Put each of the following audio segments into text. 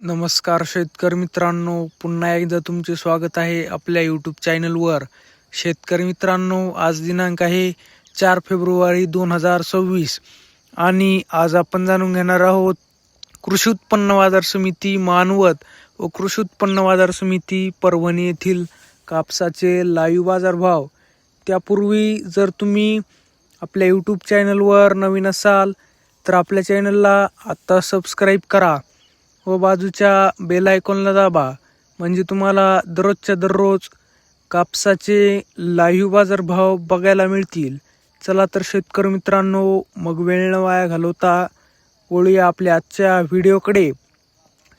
नमस्कार शेतकरी मित्रांनो, पुन्हा एकदा तुमचे स्वागत आहे आपल्या यूट्यूब चॅनलवर. शेतकरी मित्रांनो, आज दिनांक आहे 4 फेब्रुवारी 2026 आणि आज आपण जाणून घेणार आहोत कृषी उत्पन्न बाजार समिती मानवत व कृषी उत्पन्न बाजार समिती परभणी येथील कापसाचे लाईव्ह बाजारभाव. त्यापूर्वी जर तुम्ही आपल्या यूट्यूब चॅनलवर नवीन असाल तर आपल्या चॅनलला आत्ता सबस्क्राईब करा व बाजूच्या बेल आयकॉनला दाबा, म्हणजे तुम्हाला दररोजच्या दररोज कापसाचे लाईव्ह बाजारभाव बघायला मिळतील. चला तर शेतकरी मित्रांनो, मग वेळ न वाया घालवता वळूया आपल्या आजच्या व्हिडिओकडे.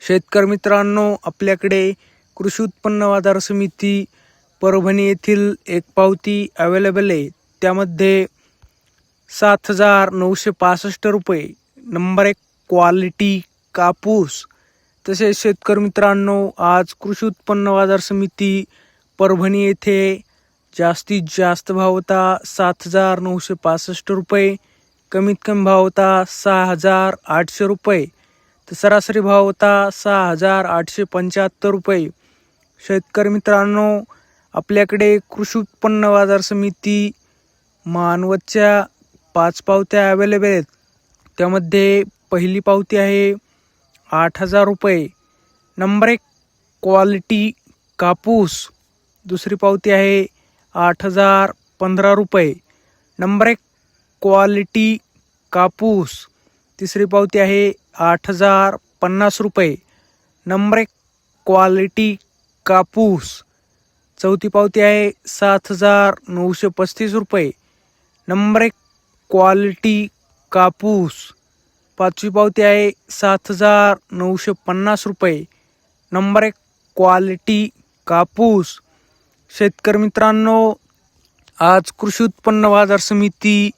शेतकरी मित्रांनो, आपल्याकडे कृषी उत्पन्न बाजार समिती परभणी येथील एक पावती अवेलेबल आहे. त्यामध्ये 7,965 रुपये नंबर 1 क्वालिटी कापूस. तसेच शेतकरी मित्रांनो, आज कृषी उत्पन्न बाजार समिती परभणी येथे जास्तीत जास्त भाव होता 7,965 रुपये, कमीत कमी भाव होता 6,800 रुपये, तर सरासरी भाव होता 6,875 रुपये. शेतकरी मित्रांनो, आपल्याकडे कृषी उत्पन्न बाजार समिती मानवतच्या 5 पावत्या अवेलेबल आहेत. त्यामध्ये पहिली पावती आहे 8,000 रुपये नंबर 1 क्वालिटी कापूस. दुसरी पावती आहे 8,015 रुपये नंबर 1 क्वालिटी कापूस. तिसरी पावती आहे 8,050 रुपये नंबर 1 क्वालिटी कापूस. चौथी पावती आहे 7,935 रुपये नंबर 1 क्वालिटी कापूस. पाचवी पावती आहे 7,950 रुपये नंबर 1 क्वालिटी कापूस. शेतकरी मित्रांनो, आज कृषी उत्पन्न बाजार समिती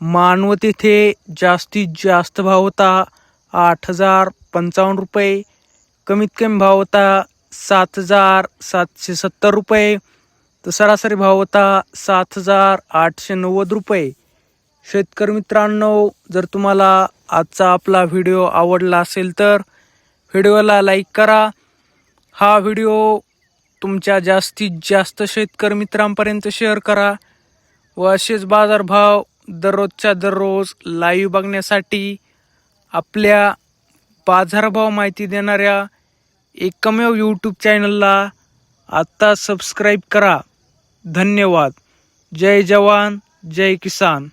मानवत येथे जास्तीत जास्त भाव होता 8,055 रुपये, कमीत कमी भाव होता 7,770 रुपये, तर सरासरी भाव होता 7,890 रुपये. शेतकरी मित्रांनो, जर तुम्हाला आजचा आपला व्हिडिओ आवडला असेल तर व्हिडिओला लाईक करा. हा व्हिडिओ तुमच्या जास्तीत जास्त शेतकरी मित्रांपर्यंत शेअर करा व असेच बाजारभाव दररोजच्या दररोज लाईव्ह बघण्यासाठी आपल्या बाजारभाव माहिती देणाऱ्या एकमेव यूट्यूब चॅनलला आत्ता सबस्क्राईब करा. धन्यवाद. जय जवान जय किसान.